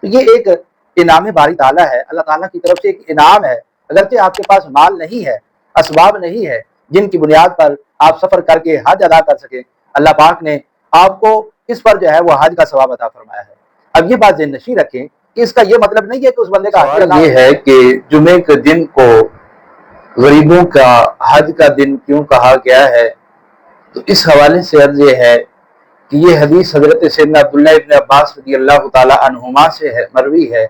تو یہ ایک انعام باری تعالیٰ ہے، اللہ تعالیٰ کی طرف سے ایک انعام ہے۔ اگرچہ آپ کے پاس مال نہیں ہے، اسباب نہیں ہے جن کی بنیاد پر آپ سفر کر کے حج ادا کر سکیں، اللہ پاک نے آپ کو اس پر جو ہے وہ حج کا ثواب عطا فرمایا ہے۔ اب یہ بات ذہن نشین رکھیں کہ اس کا یہ مطلب نہیں ہے کہ اس بندے کا حج ادا یہ ہے کہ جمعے کے دن کو غریبوں کا حج کا دن کیوں کہا گیا ہے، تو اس حوالے سے عرض یہ ہے کہ یہ حدیث حضرت سیدنا عبداللہ ابن عباس رضی اللہ تعالی عنہما سے مروی ہے،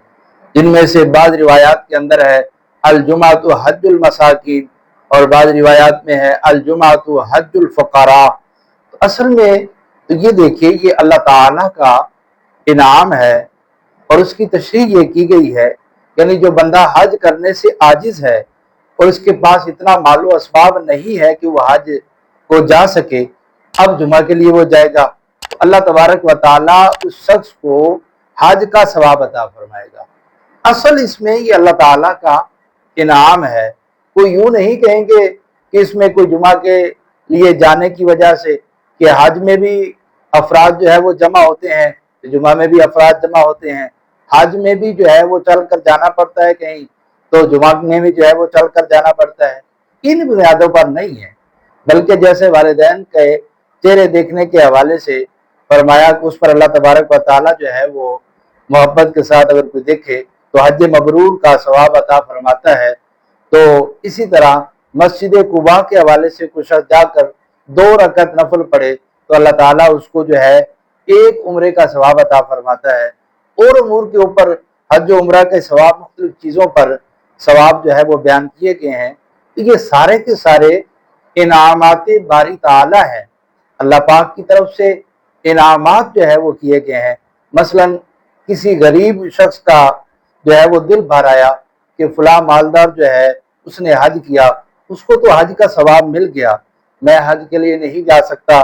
جن میں سے بعض روایات کے اندر ہے الجمعۃ حج المساکین، اور بعض روایات میں ہے الجمعۃ حج الفقراء۔ اصل میں تو یہ دیکھیے یہ اللہ تعالیٰ کا انعام ہے، اور اس کی تشریح یہ کی گئی ہے، یعنی جو بندہ حج کرنے سے عاجز ہے اور اس کے پاس اتنا مال و اسباب نہیں ہے کہ وہ حج کو جا سکے، اب جمعہ کے لیے وہ جائے گا، اللہ تبارک و تعالیٰ اس شخص کو حج کا ثواب عطا فرمائے گا۔ اصل اس میں یہ اللہ تعالیٰ کا انعام ہے، کوئی یوں نہیں کہیں گے کہ اس میں کوئی جمعہ کے لیے جانے کی وجہ سے کہ حج میں بھی افراد جو ہے وہ جمع ہوتے ہیں، جمعہ میں بھی افراد جمع ہوتے ہیں، حج میں بھی جو ہے وہ چل کر جانا پڑتا ہے کہیں، تو جمعہ میں بھی جو ہے وہ چل کر جانا پڑتا ہے، ان بنیادوں پر نہیں ہے، بلکہ جیسے والدین کے چہرے دیکھنے کے حوالے سے فرمایا کہ اس پر اللہ تبارک و تعالیٰ جو ہے وہ محبت کے ساتھ اگر کوئی دیکھے تو حج مبرور کا ثواب عطا فرماتا ہے، تو اسی طرح مسجد قباء کے حوالے سے کچھ شخص جا کر 2 رکعت نفل پڑھے تو اللہ تعالیٰ اس کو جو ہے 1 عمرے کا ثواب عطا فرماتا ہے، اور امور کے اوپر حج و عمرہ کے ثواب مختلف چیزوں پر ثواب جو ہے وہ بیان کیے گئے ہیں۔ تو یہ سارے کے سارے انعامات باری تعالیٰ ہیں، اللہ پاک کی طرف سے انعامات جو ہے وہ کیے گئے ہیں۔ مثلا کسی غریب شخص کا جو ہے وہ دل بھر آیا کہ فلاں مالدار جو ہے اس نے حج کیا، اس کو تو حج کا ثواب مل گیا، میں حج کے لیے نہیں جا سکتا،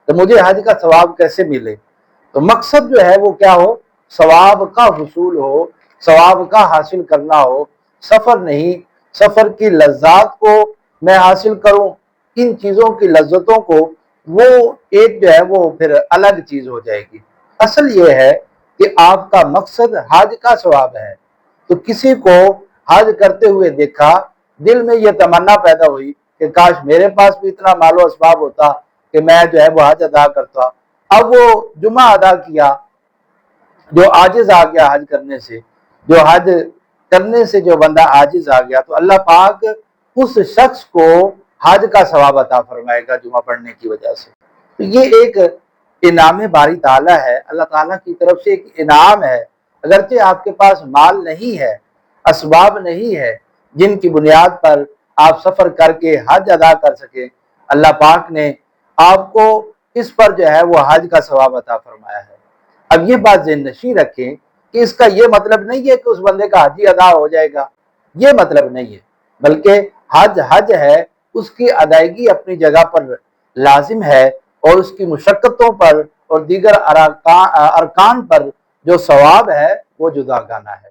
تو مجھے حج کا ثواب کیسے ملے؟ تو مقصد جو ہے وہ کیا ہو، ثواب کا حصول ہو، ثواب کا حاصل کرنا ہو، سفر نہیں، سفر کی لذات کو میں حاصل کروں، ان چیزوں کی لذتوں کو وہ ایک جو ہے وہ پھر الگ چیز ہو جائے گی۔ اصل یہ ہے کہ آپ کا مقصد حج کا ثواب ہے، تو کسی کو حج کرتے ہوئے دیکھا، دل میں یہ تمنا پیدا ہوئی کہ کاش میرے پاس بھی اتنا مال و اسباب ہوتا کہ میں جو ہے وہ حج ادا کرتا، اب وہ جمعہ ادا کیا، جو عاجز آ گیا حج کرنے سے، جو حج کرنے سے جو بندہ عاجز آ گیا، تو اللہ پاک اس شخص کو حج کا ثواب عطا فرمائے گا جمعہ پڑھنے کی وجہ سے۔ تو یہ ایک انعام باری تعالیٰ ہے، اللہ تعالیٰ کی طرف سے ایک انعام ہے، اگرچہ آپ کے پاس مال نہیں ہے، اسباب نہیں ہے جن کی بنیاد پر آپ سفر کر کے حج ادا کر سکیں، اللہ پاک نے آپ کو اس پر جو ہے وہ حج کا ثواب عطا فرمایا ہے۔ اب یہ بات ذہن نشین رکھیں کہ اس کا یہ مطلب نہیں ہے کہ اس بندے کا حج ہی ادا ہو جائے گا، یہ مطلب نہیں ہے، بلکہ حج حج ہے، اس کی ادائیگی اپنی جگہ پر لازم ہے، اور اس کی مشقتوں پر اور دیگر ارکان پر جو ثواب ہے وہ جدا گانا ہے۔